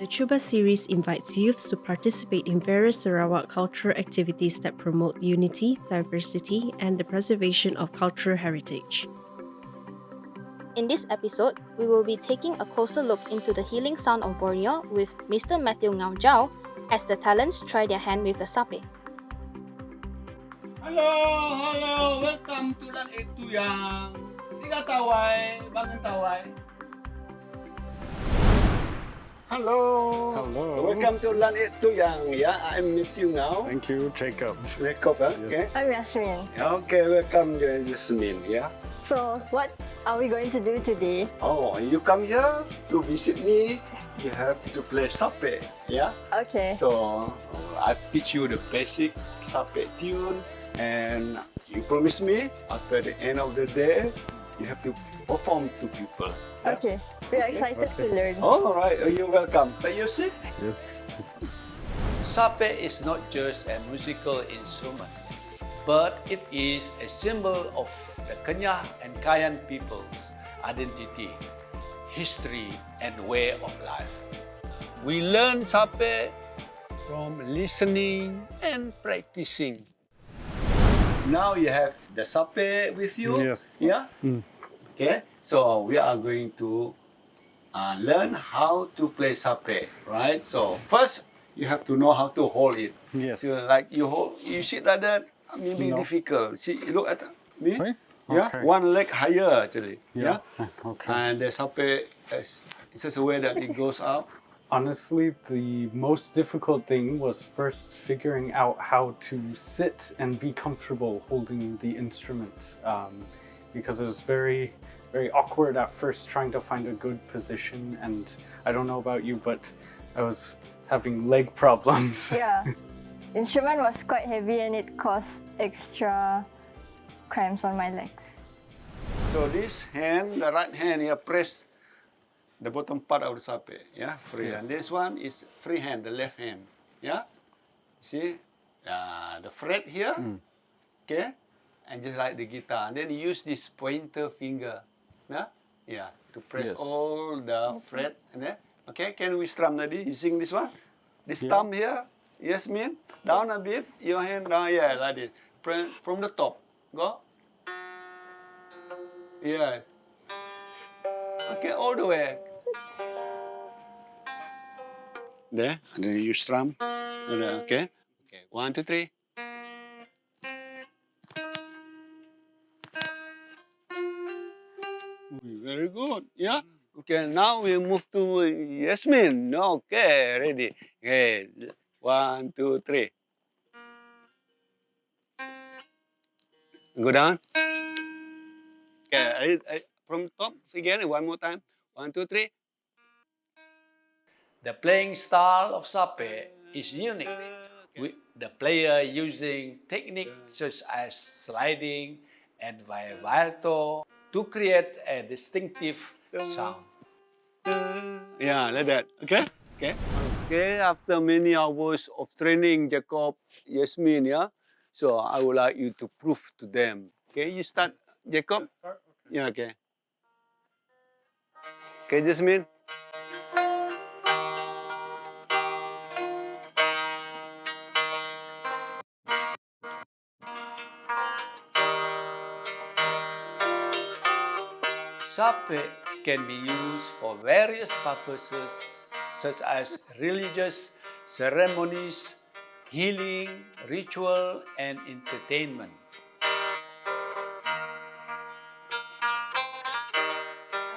The CUBA Series invites youths to participate in various Sarawak cultural activities that promote unity, diversity, and the preservation of cultural heritage. In this episode, we will be taking a closer look into the healing sound of Borneo with Mr. Matthew Ngau Jau as the talents try their hand with the Sape. Halo, welcome to Lan Itu Yang. Tiga tawai, bangun tawai. Hello. Welcome to Lan Itu Yang. Yeah, I'm Matthew Ngau. Thank you, Jacob. Jacob, huh? Yes. Okay. I'm Yasmin. Okay, welcome Yasmin. Yeah. So, what are we going to do today? Oh, you come here to visit me. You have to play Sape. Yeah. Okay. So I teach you the basic Sape tune, and you promise me after the end of the day, you have to perform to people. Yeah? Okay. We are excited to learn. All right, you're welcome. Take your seat. Yes. Sape is not just a musical instrument, but it is a symbol of the Kenyah and Kayan people's identity, history, and way of life. We learn Sape from listening and practicing. Now you have the Sape with you. Yes. Yeah. Okay. So we are going to learn how to play Sape, right? So first you have to know how to hold it. Yes. So like you sit like that, maybe No. difficult. See, look at me. Right? Yeah, Okay. one leg higher actually. Yeah. Yeah. Okay. And the Sape is such a way that it goes up. Honestly, the most difficult thing was first figuring out how to sit and be comfortable holding the instrument, because it was very, very awkward at first trying to find a good position. And I don't know about you, but I was having leg problems. Yeah. Instrument was quite heavy and it caused extra cramps on my legs. So this hand, the right hand, you press the bottom part of the Sape, yeah, free. Yes. And this one is free hand, the left hand, yeah. See, the fret here, okay, and just like the guitar. And then you use this pointer finger, yeah, to press Yes. all the fret. And then, okay, can we strum tadi using this one? This Yeah. thumb here, Yasmin, down a bit, your hand down, yeah, like this. From the top, go. Yes. Okay, all the way. There, and then you strum. And then, okay. Okay, 1, 2, 3. Very good. Yeah. Okay, now we move to Yasmin. Okay, ready. Okay, 1, 2, 3. Go down. Okay, from top again, one more time. 1, 2, 3. The playing style of Sape is unique, with the player using techniques such as sliding and vibrato to create a distinctive sound. Yeah, like that. Okay? Okay. Okay, after many hours of training, Jacob, Yasmin, yeah? So I would like you to prove to them. Okay, you start, Jacob? Yeah, okay. Okay, Yasmin? Sape can be used for various purposes such as religious ceremonies, healing, ritual, and entertainment.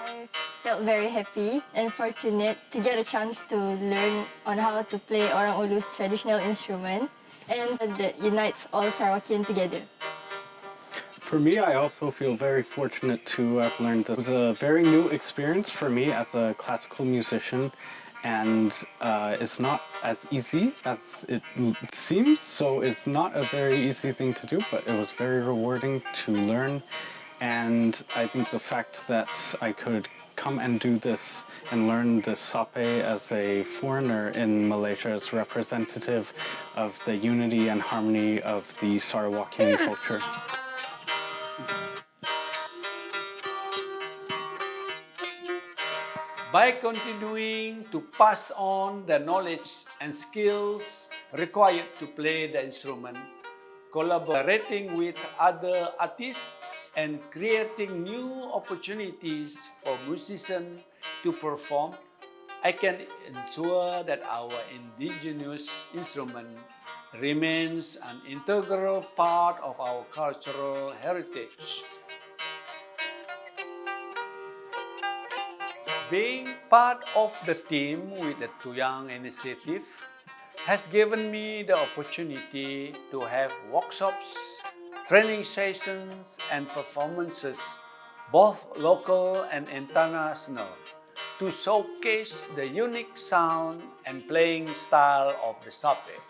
I felt very happy and fortunate to get a chance to learn on how to play Orang Ulu's traditional instrument and that unites all Sarawakian together. For me, I also feel very fortunate to have learned this. It was a very new experience for me as a classical musician, and it's not as easy as it seems, so it's not a very easy thing to do, but it was very rewarding to learn. And I think the fact that I could come and do this and learn the Sape as a foreigner in Malaysia is representative of the unity and harmony of the Sarawakian culture. by continuing to pass on the knowledge and skills required to play the instrument, collaborating with other artists, and creating new opportunities for musicians to perform, I can ensure that our indigenous instrument remains an integral part of our cultural heritage. Being part of the team with the Tuyang initiative has given me the opportunity to have workshops, training sessions, and performances, both local and international, to showcase the unique sound and playing style of the Sape.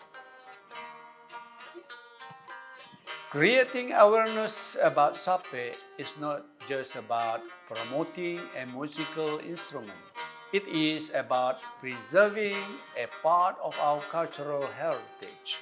Creating awareness about Sape is not just about promoting a musical instrument. It is about preserving a part of our cultural heritage.